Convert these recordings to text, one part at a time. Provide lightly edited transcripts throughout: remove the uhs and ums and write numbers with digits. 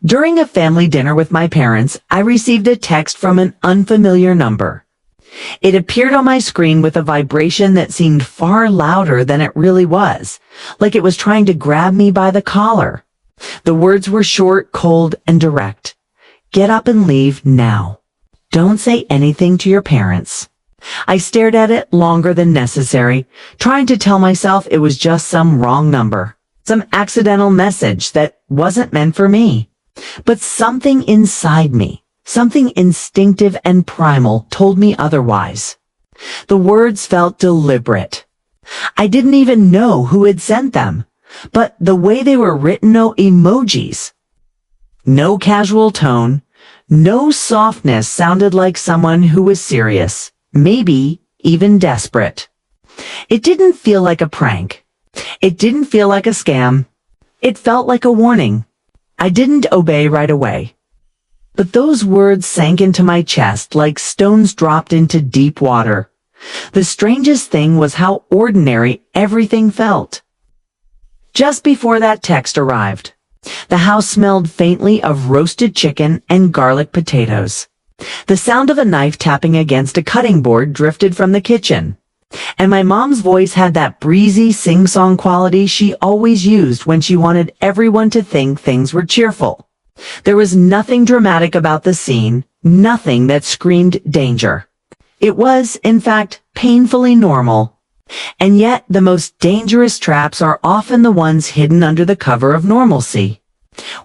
During a family dinner with my parents, I received a text from an unfamiliar number. It appeared on my screen with a vibration that seemed far louder than it really was, like it was trying to grab me by the collar. The words were short, cold, and direct. Get up and leave now. Don't say anything to your parents. I stared at it longer than necessary, trying to tell myself it was just some wrong number, some accidental message that wasn't meant for me. But something inside me, something instinctive and primal, told me otherwise. The words felt deliberate. I didn't even know who had sent them, but the way they were written, no emojis, no casual tone, no softness, sounded like someone who was serious, maybe even desperate. It didn't feel like a prank. It didn't feel like a scam. It felt like a warning. I didn't obey right away. But those words sank into my chest like stones dropped into deep water. The strangest thing was how ordinary everything felt. Just before that text arrived, the house smelled faintly of roasted chicken and garlic potatoes. The sound of a knife tapping against a cutting board drifted from the kitchen. And my mom's voice had that breezy sing-song quality she always used when she wanted everyone to think things were cheerful. There was nothing dramatic about the scene, nothing that screamed danger. It was, in fact, painfully normal. And yet, the most dangerous traps are often the ones hidden under the cover of normalcy.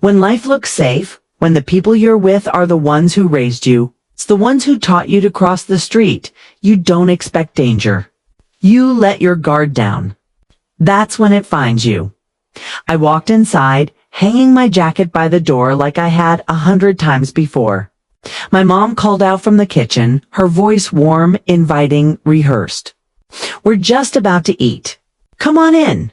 When life looks safe, when the people you're with are the ones who raised you, it's the ones who taught you to cross the street, you don't expect danger. You let your guard down. That's when it finds you. I walked inside, hanging my jacket by the door like I had 100 times before. My mom called out from the kitchen, her voice warm, inviting, rehearsed. We're just about to eat. Come on in.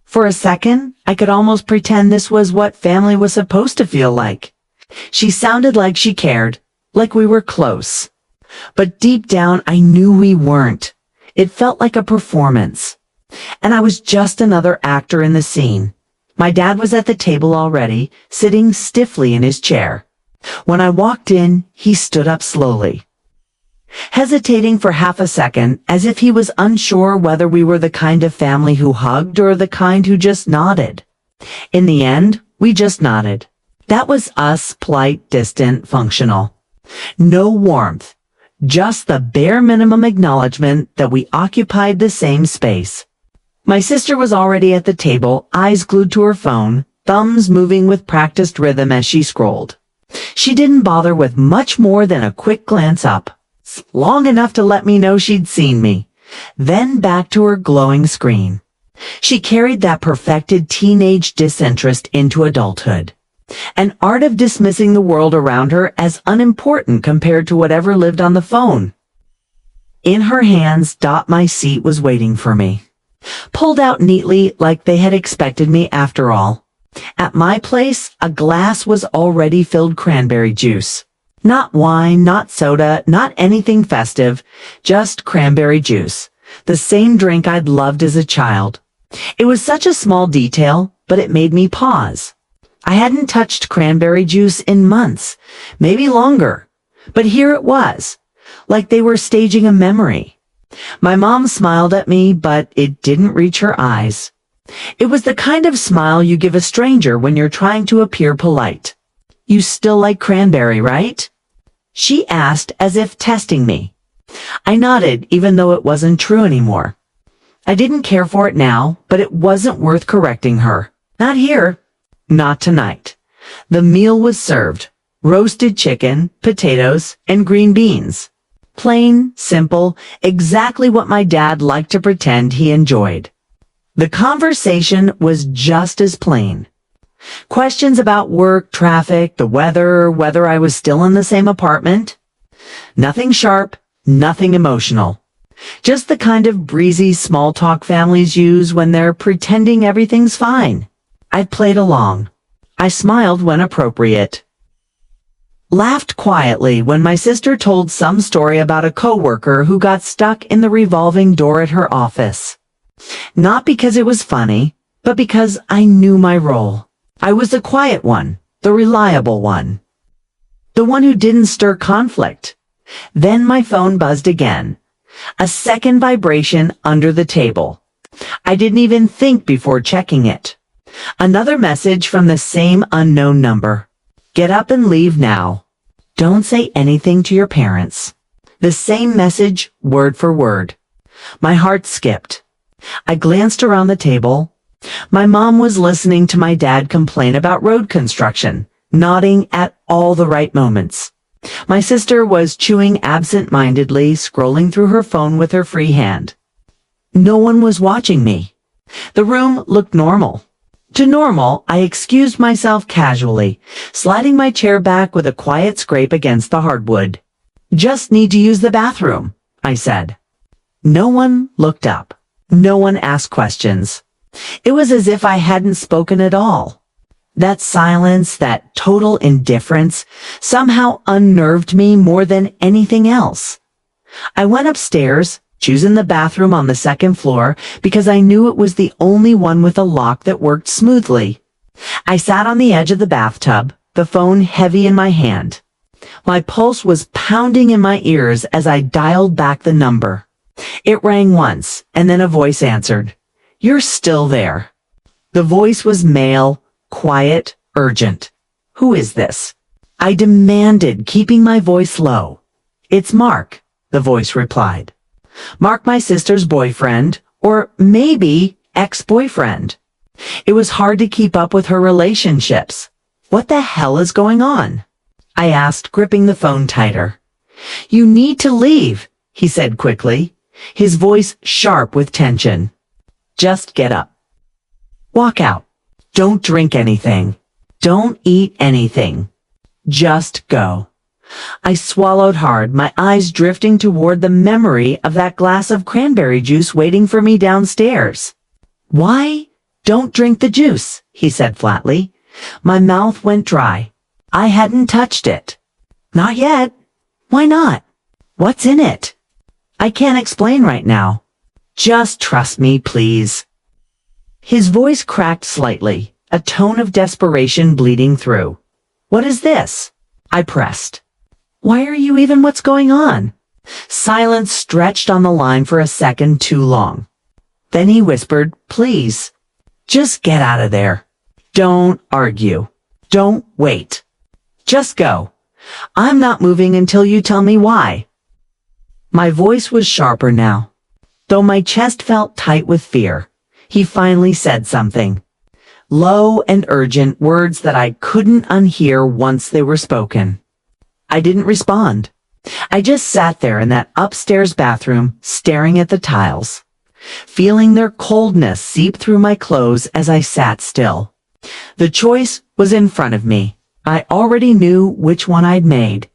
For a second, I could almost pretend this was what family was supposed to feel like. She sounded like she cared, like we were close. But deep down, I knew we weren't. It felt like a performance. And I was just another actor in the scene. My dad was at the table already, sitting stiffly in his chair. When I walked in, he stood up slowly, hesitating for half a second, as if he was unsure whether we were the kind of family who hugged or the kind who just nodded. In the end, we just nodded. That was us, polite, distant, functional. No warmth. Just the bare minimum acknowledgement that we occupied the same space. My sister was already at the table, eyes glued to her phone, thumbs moving with practiced rhythm as she scrolled. She didn't bother with much more than a quick glance up, long enough to let me know she'd seen me, then back to her glowing screen. She carried that perfected teenage disinterest into adulthood. An art of dismissing the world around her as unimportant compared to whatever lived on the phone. In her hands, My seat was waiting for me. Pulled out neatly like they had expected me after all. At my place, a glass was already filled cranberry juice. Not wine, not soda, not anything festive, just cranberry juice. The same drink I'd loved as a child. It was such a small detail, but it made me pause. I hadn't touched cranberry juice in months, maybe longer. But here it was, like they were staging a memory. My mom smiled at me, but it didn't reach her eyes. It was the kind of smile you give a stranger when you're trying to appear polite. You still like cranberry, right? She asked, as if testing me. I nodded, even though it wasn't true anymore. I didn't care for it now, but it wasn't worth correcting her. Not here. Not tonight. The meal was served. Roasted chicken, potatoes, and green beans. Plain, simple, exactly what my dad liked to pretend he enjoyed. The conversation was just as plain. Questions about work, traffic, the weather, whether I was still in the same apartment. Nothing sharp, nothing emotional. Just the kind of breezy small talk families use when they're pretending everything's fine. I played along. I smiled when appropriate. Laughed quietly when my sister told some story about a coworker who got stuck in the revolving door at her office. Not because it was funny, but because I knew my role. I was the quiet one, The reliable one. The one who didn't stir conflict. Then my phone buzzed again. A second vibration under the table. I didn't even think before checking it. Another message from the same unknown number. Get up and leave now. Don't say anything to your parents. The same message, word for word. My heart skipped. I glanced around the table. My mom was listening to my dad complain about road construction, nodding at all the right moments. My sister was chewing absent-mindedly, scrolling through her phone with her free hand. No one was watching me. The room looked normal. To normal, I excused myself casually, sliding my chair back with a quiet scrape against the hardwood. Just need to use the bathroom, I said. No one looked up. No one asked questions. It was as if I hadn't spoken at all. That silence, that total indifference, somehow unnerved me more than anything else. I went upstairs, choosing the bathroom on the second floor because I knew it was the only one with a lock that worked smoothly. I sat on the edge of the bathtub, the phone heavy in my hand. My pulse was pounding in my ears as I dialed back the number. It rang once, and then a voice answered. You're still there. The voice was male, quiet, urgent. Who is this? I demanded, keeping my voice low. It's Mark, the voice replied. Mark, my sister's boyfriend, or maybe ex-boyfriend. It was hard to keep up with her relationships. What the hell is going on? I asked, gripping the phone tighter. You need to leave, he said quickly, his voice sharp with tension. Just get up. Walk out. Don't drink anything. Don't eat anything. Just go. I swallowed hard, my eyes drifting toward the memory of that glass of cranberry juice waiting for me downstairs. Why? Don't drink the juice, he said flatly. My mouth went dry. I hadn't touched it. Not yet. Why not? What's in it? I can't explain right now. Just trust me, please. His voice cracked slightly, a tone of desperation bleeding through. What is this? I pressed. Why are you even what's going on? Silence stretched on the line for a second too long. Then he whispered, please, just get out of there. Don't argue. Don't wait. Just go. I'm not moving until you tell me why. My voice was sharper now. Though my chest felt tight with fear, he finally said something. Low and urgent, words that I couldn't unhear once they were spoken. I didn't respond. I just sat there in that upstairs bathroom, staring at the tiles, feeling their coldness seep through my clothes as I sat still. The choice was in front of me. I already knew which one I'd made.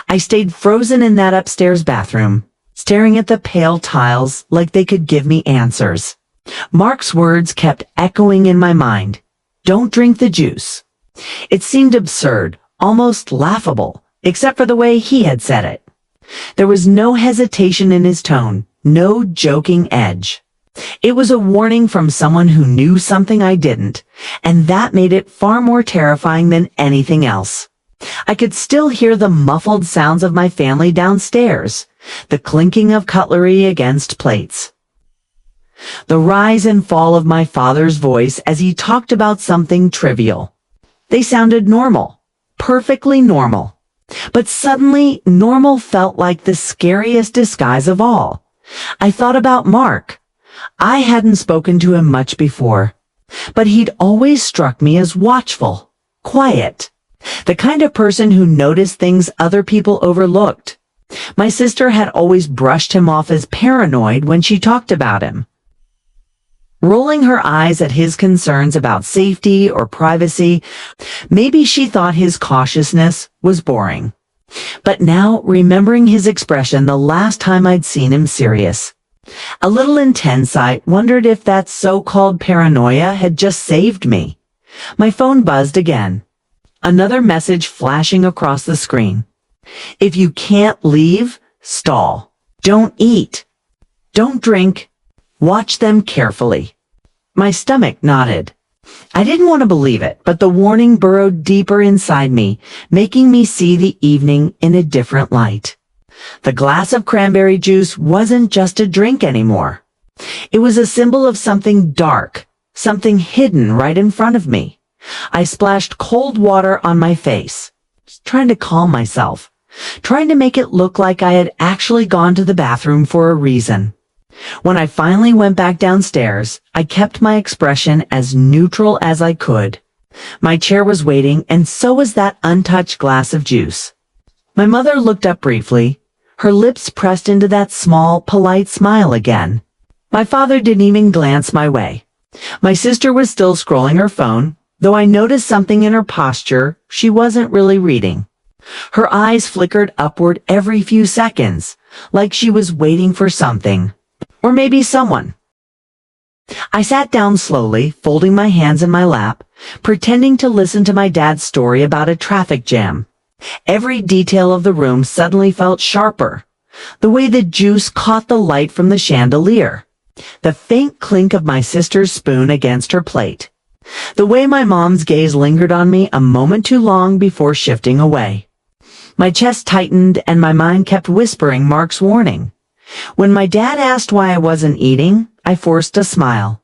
I stayed frozen in that upstairs bathroom, staring at the pale tiles like they could give me answers. Mark's words kept echoing in my mind. Don't drink the juice. It seemed absurd, almost laughable, except for the way he had said it. There was no hesitation in his tone, no joking edge. It was a warning from someone who knew something I didn't, and that made it far more terrifying than anything else. I could still hear the muffled sounds of my family downstairs, the clinking of cutlery against plates. The rise and fall of my father's voice as he talked about something trivial. They sounded normal, perfectly normal. But suddenly, normal felt like the scariest disguise of all. I thought about Mark. I hadn't spoken to him much before, but he'd always struck me as watchful, quiet, the kind of person who noticed things other people overlooked. My sister had always brushed him off as paranoid when she talked about him, rolling her eyes at his concerns about safety or privacy. Maybe she thought his cautiousness was boring. But now, remembering his expression the last time I'd seen him serious, a little intense, I wondered if that so-called paranoia had just saved me. My phone buzzed again. Another message flashing across the screen. If you can't leave, stall. Don't eat. Don't drink. Watch them carefully. My stomach knotted. I didn't want to believe it, but the warning burrowed deeper inside me, making me see the evening in a different light. The glass of cranberry juice wasn't just a drink anymore. It was a symbol of something dark, something hidden right in front of me. I splashed cold water on my face, trying to calm myself, trying to make it look like I had actually gone to the bathroom for a reason. When I finally went back downstairs, I kept my expression as neutral as I could. My chair was waiting, and so was that untouched glass of juice. My mother looked up briefly, her lips pressed into that small, polite smile again. My father didn't even glance my way. My sister was still scrolling her phone, though I noticed something in her posture she wasn't really reading. Her eyes flickered upward every few seconds, like she was waiting for something. Or maybe someone. I sat down slowly, folding my hands in my lap, pretending to listen to my dad's story about a traffic jam. Every detail of the room suddenly felt sharper. The way the juice caught the light from the chandelier. The faint clink of my sister's spoon against her plate. The way my mom's gaze lingered on me a moment too long before shifting away. My chest tightened and my mind kept whispering Mark's warning. When my dad asked why I wasn't eating, I forced a smile.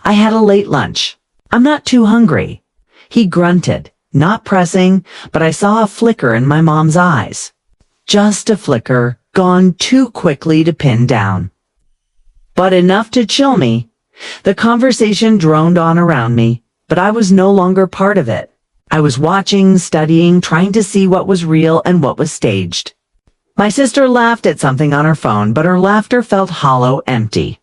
I had a late lunch. I'm not too hungry. He grunted, not pressing, but I saw a flicker in my mom's eyes. Just a flicker, gone too quickly to pin down. But enough to chill me. The conversation droned on around me, but I was no longer part of it. I was watching, studying, trying to see what was real and what was staged. My sister laughed at something on her phone, but her laughter felt hollow, empty.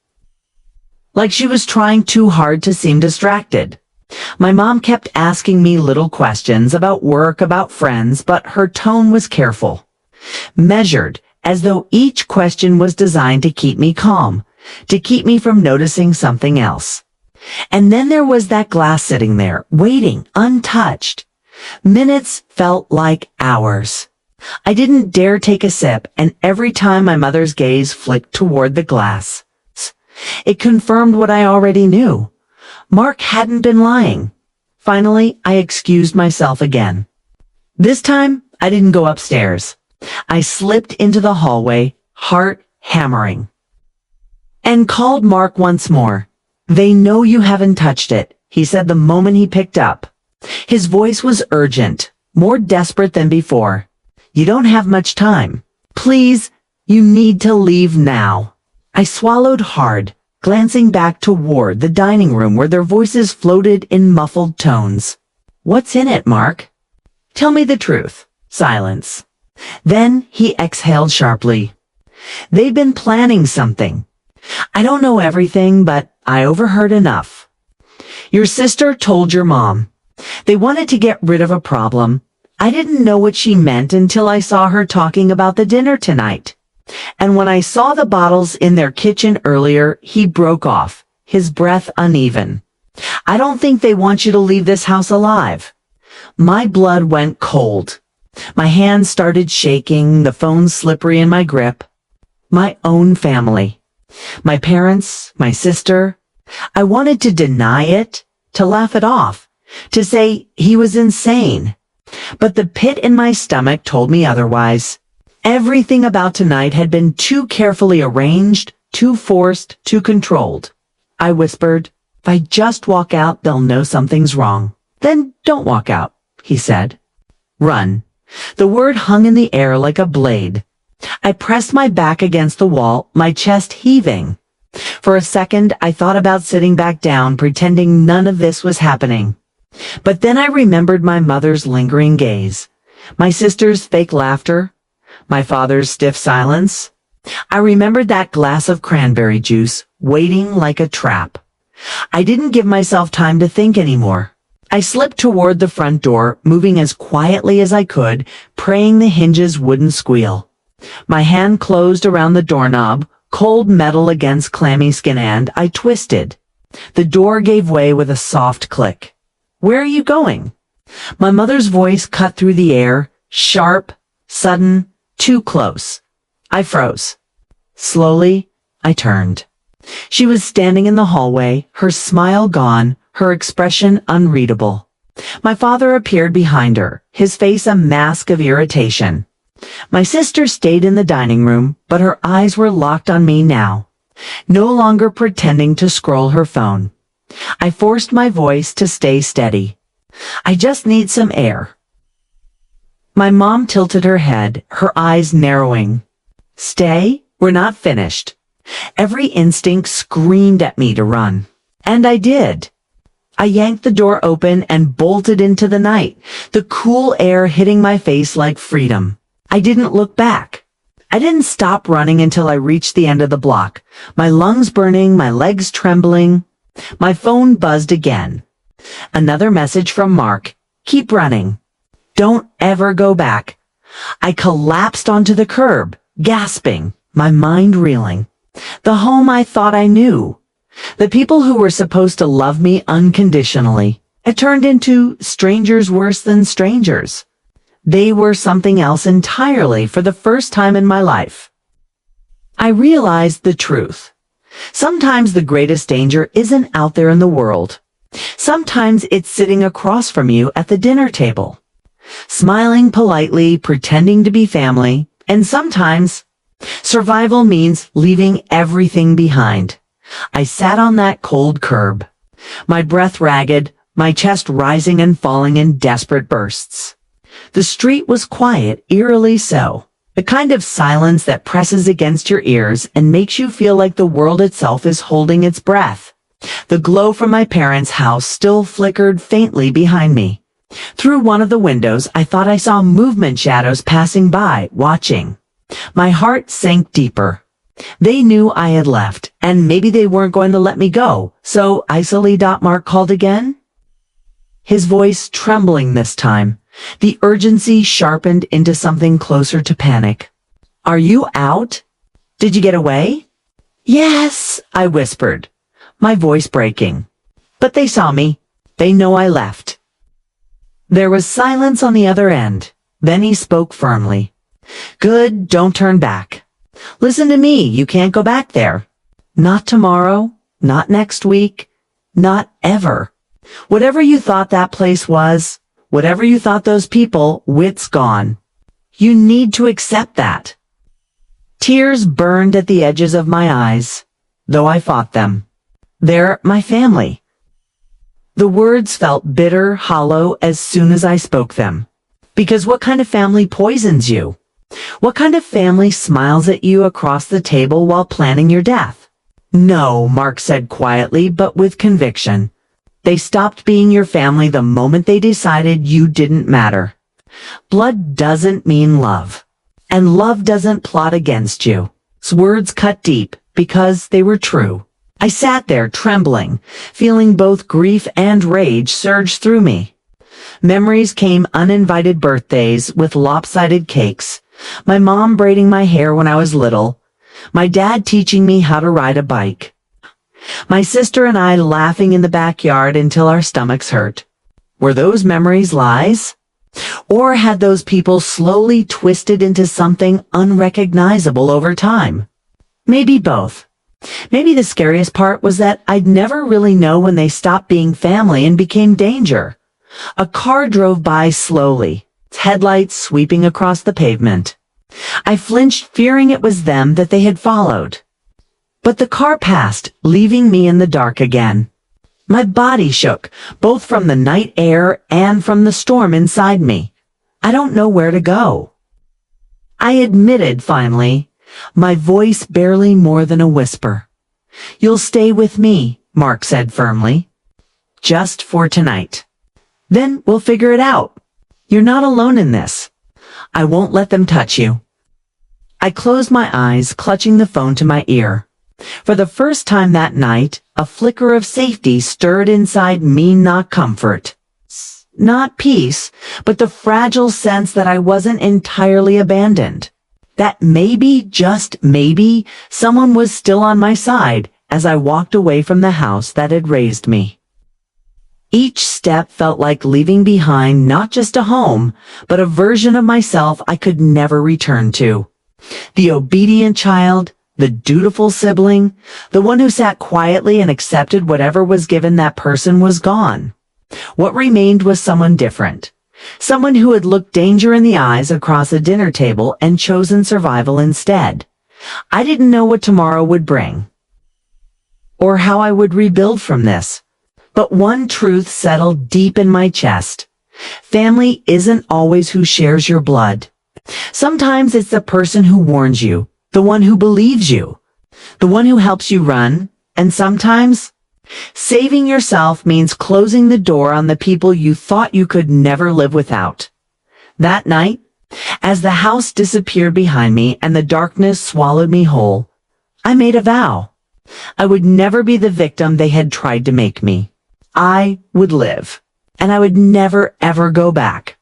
Like she was trying too hard to seem distracted. My mom kept asking me little questions about work, about friends, but her tone was careful. Measured, as though each question was designed to keep me calm, to keep me from noticing something else. And then there was that glass sitting there, waiting, untouched. Minutes felt like hours. I didn't dare take a sip, and every time my mother's gaze flicked toward the glass, it confirmed what I already knew. Mark hadn't been lying. Finally, I excused myself again. This time, I didn't go upstairs. I slipped into the hallway, heart hammering, and called Mark once more. "They know you haven't touched it," he said the moment he picked up. His voice was urgent, more desperate than before. "You don't have much time. Please, you need to leave now." I swallowed hard, glancing back toward the dining room where their voices floated in muffled tones. "What's in it, Mark? Tell me the truth." Silence. Then he exhaled sharply. "They've been planning something. I don't know everything, but I overheard enough. Your sister told your mom. They wanted to get rid of a problem. I didn't know what she meant until I saw her talking about the dinner tonight. And when I saw the bottles in their kitchen earlier," he broke off, his breath uneven. "I don't think they want you to leave this house alive." My blood went cold. My hands started shaking, the phone slippery in my grip. My own family. My parents, my sister. I wanted to deny it, to laugh it off, to say he was insane. But the pit in my stomach told me otherwise. Everything about tonight had been too carefully arranged, too forced, too controlled. I whispered, "If I just walk out, they'll know something's wrong." "Then don't walk out," he said. "Run." The word hung in the air like a blade. I pressed my back against the wall, my chest heaving. For a second, I thought about sitting back down, pretending none of this was happening. But then I remembered my mother's lingering gaze, my sister's fake laughter, my father's stiff silence. I remembered that glass of cranberry juice, waiting like a trap. I didn't give myself time to think anymore. I slipped toward the front door, moving as quietly as I could, praying the hinges wouldn't squeal. My hand closed around the doorknob, cold metal against clammy skin, and I twisted. The door gave way with a soft click. "Where are you going?" My mother's voice cut through the air, sharp, sudden, too close. I froze. Slowly, I turned. She was standing in the hallway, her smile gone, her expression unreadable. My father appeared behind her, his face a mask of irritation. My sister stayed in the dining room, but her eyes were locked on me now, no longer pretending to scroll her phone. I forced my voice to stay steady. I just need some air. My mom tilted her head, her eyes narrowing. Stay? We're not finished. Every instinct screamed at me to run. And I did. I yanked the door open and bolted into the night, the cool air hitting my face like freedom. I didn't look back. I didn't stop running until I reached the end of the block, my lungs burning, my legs trembling. My phone buzzed again. Another message from Mark. Keep running. Don't ever go back. I collapsed onto the curb, gasping, my mind reeling. The home I thought I knew. The people who were supposed to love me unconditionally had turned into strangers worse than strangers. They were something else entirely for the first time in my life. I realized the truth. Sometimes the greatest danger isn't out there in the world. Sometimes it's sitting across from you at the dinner table, smiling politely, pretending to be family, and sometimes survival means leaving everything behind. I sat on that cold curb, my breath ragged, my chest rising and falling in desperate bursts. The street was quiet, eerily so, the kind of silence that presses against your ears and makes you feel like the world itself is holding its breath. The glow from my parents' house still flickered faintly behind me. Through one of the windows, I thought I saw movement shadows passing by, watching. My heart sank deeper. They knew I had left, and maybe they weren't going to let me go, so icily. Mark called again. His voice trembling this time, the urgency sharpened into something closer to panic. Are you out? Did you get away? Yes, I whispered, my voice breaking. But they saw me. They know I left. There was silence on the other end. Then he spoke firmly. Good, don't turn back. Listen to me, you can't go back there. Not tomorrow, not next week, not ever. Whatever you thought that place was, whatever you thought those people, wit's gone. You need to accept that. Tears burned at the edges of my eyes, though I fought them. They're my family. The words felt bitter, hollow as soon as I spoke them. Because what kind of family poisons you? What kind of family smiles at you across the table while planning your death? No, Mark said quietly, but with conviction. They stopped being your family the moment they decided you didn't matter. Blood doesn't mean love. And love doesn't plot against you. His words cut deep because they were true. I sat there trembling, feeling both grief and rage surge through me. Memories came: uninvited birthdays with lopsided cakes, my mom braiding my hair when I was little, my dad teaching me how to ride a bike, my sister and I laughing in the backyard until our stomachs hurt. Were those memories lies? Or had those people slowly twisted into something unrecognizable over time? Maybe both. Maybe the scariest part was that I'd never really know when they stopped being family and became danger. A car drove by slowly, its headlights sweeping across the pavement. I flinched, fearing it was them that they had followed. But the car passed, leaving me in the dark again. My body shook, both from the night air and from the storm inside me. I don't know where to go. I admitted finally, my voice barely more than a whisper. You'll stay with me, Mark said firmly. Just for tonight. Then we'll figure it out. You're not alone in this. I won't let them touch you. I closed my eyes, clutching the phone to my ear. For the first time that night, a flicker of safety stirred inside me, not comfort, not peace, but the fragile sense that I wasn't entirely abandoned. That maybe, just maybe, someone was still on my side as I walked away from the house that had raised me. Each step felt like leaving behind not just a home, but a version of myself I could never return to. The obedient child, The dutiful sibling, the one who sat quietly and accepted whatever was given, that person was gone. What remained was someone different. Someone who had looked danger in the eyes across a dinner table and chosen survival instead. I didn't know what tomorrow would bring, or how I would rebuild from this. But one truth settled deep in my chest. Family isn't always who shares your blood. Sometimes it's the person who warns you, the one who believes you, the one who helps you run, and sometimes saving yourself means closing the door on the people you thought you could never live without. That night, as the house disappeared behind me and the darkness swallowed me whole, I made a vow. I would never be the victim they had tried to make me. I would live, and I would never ever go back.